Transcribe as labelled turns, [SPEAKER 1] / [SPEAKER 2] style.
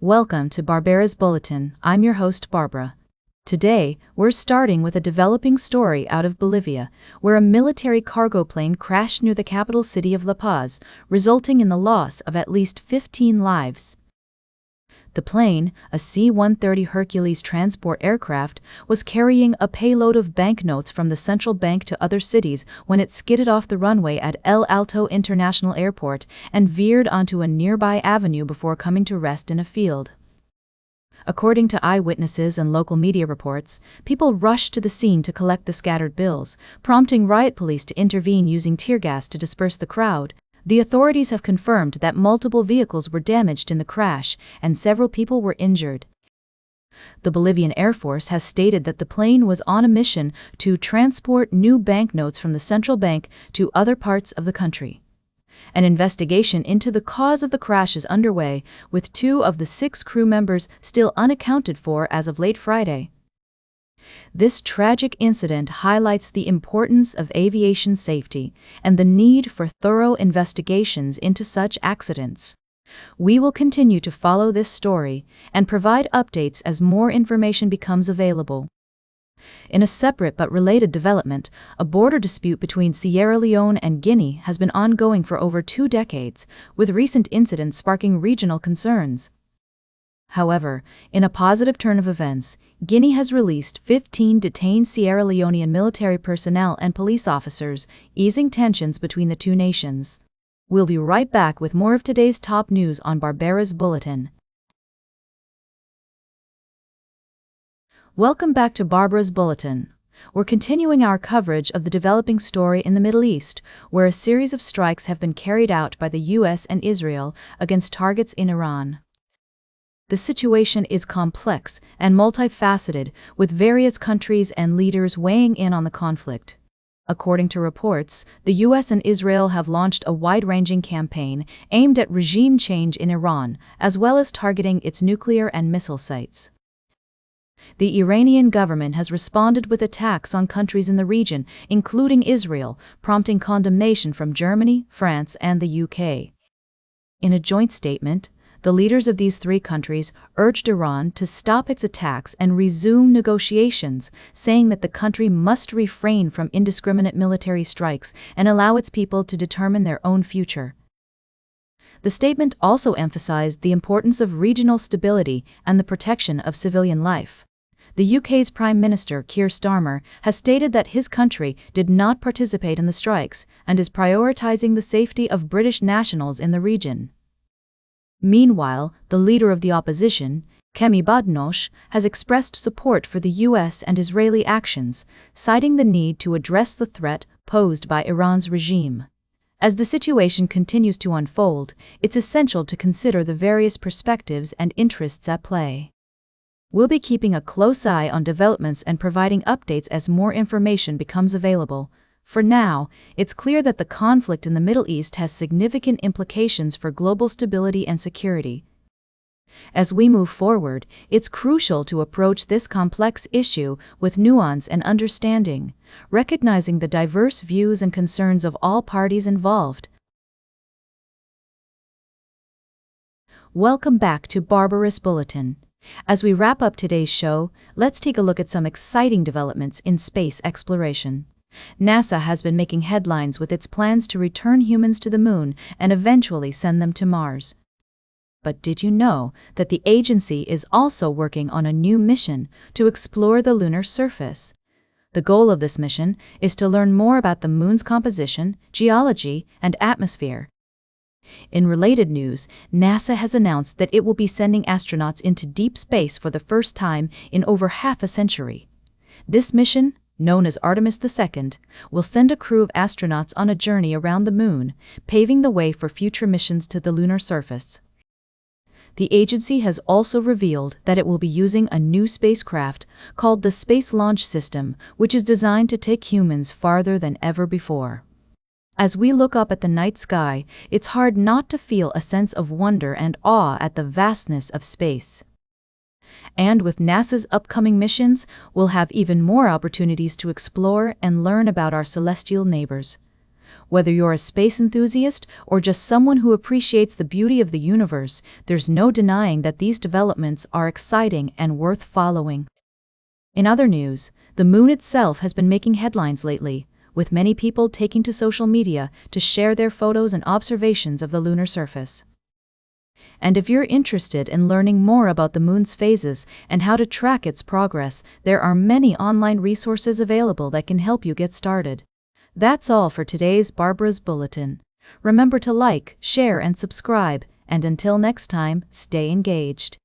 [SPEAKER 1] Welcome to Barbara's Bulletin. I'm your host, Barbara. Today, we're starting with a developing story out of Bolivia, where a military cargo plane crashed near the capital city of La Paz, resulting in the loss of at least 15 lives. The plane, a C-130 Hercules transport aircraft, was carrying a payload of banknotes from the central bank to other cities when it skidded off the runway at El Alto International Airport and veered onto a nearby avenue before coming to rest in a field. According to eyewitnesses and local media reports, people rushed to the scene to collect the scattered bills, prompting riot police to intervene using tear gas to disperse the crowd. The authorities have confirmed that multiple vehicles were damaged in the crash and several people were injured. The Bolivian Air Force has stated that the plane was on a mission to transport new banknotes from the central bank to other parts of the country. An investigation into the cause of the crash is underway, with 2 of the 6 crew members still unaccounted for as of late Friday. This tragic incident highlights the importance of aviation safety and the need for thorough investigations into such accidents. We will continue to follow this story and provide updates as more information becomes available. In a separate but related development, a border dispute between Sierra Leone and Guinea has been ongoing for over 2 decades, with recent incidents sparking regional concerns. However, in a positive turn of events, Guinea has released 15 detained Sierra Leonean military personnel and police officers, easing tensions between the two nations. We'll be right back with more of today's top news on Barbara's Bulletin. Welcome back to Barbara's Bulletin. We're continuing our coverage of the developing story in the Middle East, where a series of strikes have been carried out by the US and Israel against targets in Iran. The situation is complex and multifaceted, with various countries and leaders weighing in on the conflict. According to reports, the US and Israel have launched a wide-ranging campaign aimed at regime change in Iran, as well as targeting its nuclear and missile sites. The Iranian government has responded with attacks on countries in the region, including Israel, prompting condemnation from Germany, France, and the UK. In a joint statement, the leaders of these 3 countries urged Iran to stop its attacks and resume negotiations, saying that the country must refrain from indiscriminate military strikes and allow its people to determine their own future. The statement also emphasized the importance of regional stability and the protection of civilian life. The UK's Prime Minister, Keir Starmer, has stated that his country did not participate in the strikes and is prioritizing the safety of British nationals in the region. Meanwhile, the leader of the opposition, Kemi Badenoch, has expressed support for the US and Israeli actions, citing the need to address the threat posed by Iran's regime. As the situation continues to unfold, it's essential to consider the various perspectives and interests at play. We'll be keeping a close eye on developments and providing updates as more information becomes available. For now, it's clear that the conflict in the Middle East has significant implications for global stability and security. As we move forward, it's crucial to approach this complex issue with nuance and understanding, recognizing the diverse views and concerns of all parties involved. Welcome back to Barbara's Bulletin. As we wrap up today's show, let's take a look at some exciting developments in space exploration. NASA has been making headlines with its plans to return humans to the moon and eventually send them to Mars. But did you know that the agency is also working on a new mission to explore the lunar surface? The goal of this mission is to learn more about the moon's composition, geology, and atmosphere. In related news, NASA has announced that it will be sending astronauts into deep space for the first time in over half a century. This mission, known as Artemis II, will send a crew of astronauts on a journey around the moon, paving the way for future missions to the lunar surface. The agency has also revealed that it will be using a new spacecraft called the Space Launch System, which is designed to take humans farther than ever before. As we look up at the night sky, it's hard not to feel a sense of wonder and awe at the vastness of space. And with NASA's upcoming missions, we'll have even more opportunities to explore and learn about our celestial neighbors. Whether you're a space enthusiast or just someone who appreciates the beauty of the universe, there's no denying that these developments are exciting and worth following. In other news, the moon itself has been making headlines lately, with many people taking to social media to share their photos and observations of the lunar surface. And if you're interested in learning more about the moon's phases and how to track its progress, there are many online resources available that can help you get started. That's all for today's Barbara's Bulletin. Remember to like, share, and subscribe, and until next time, stay engaged.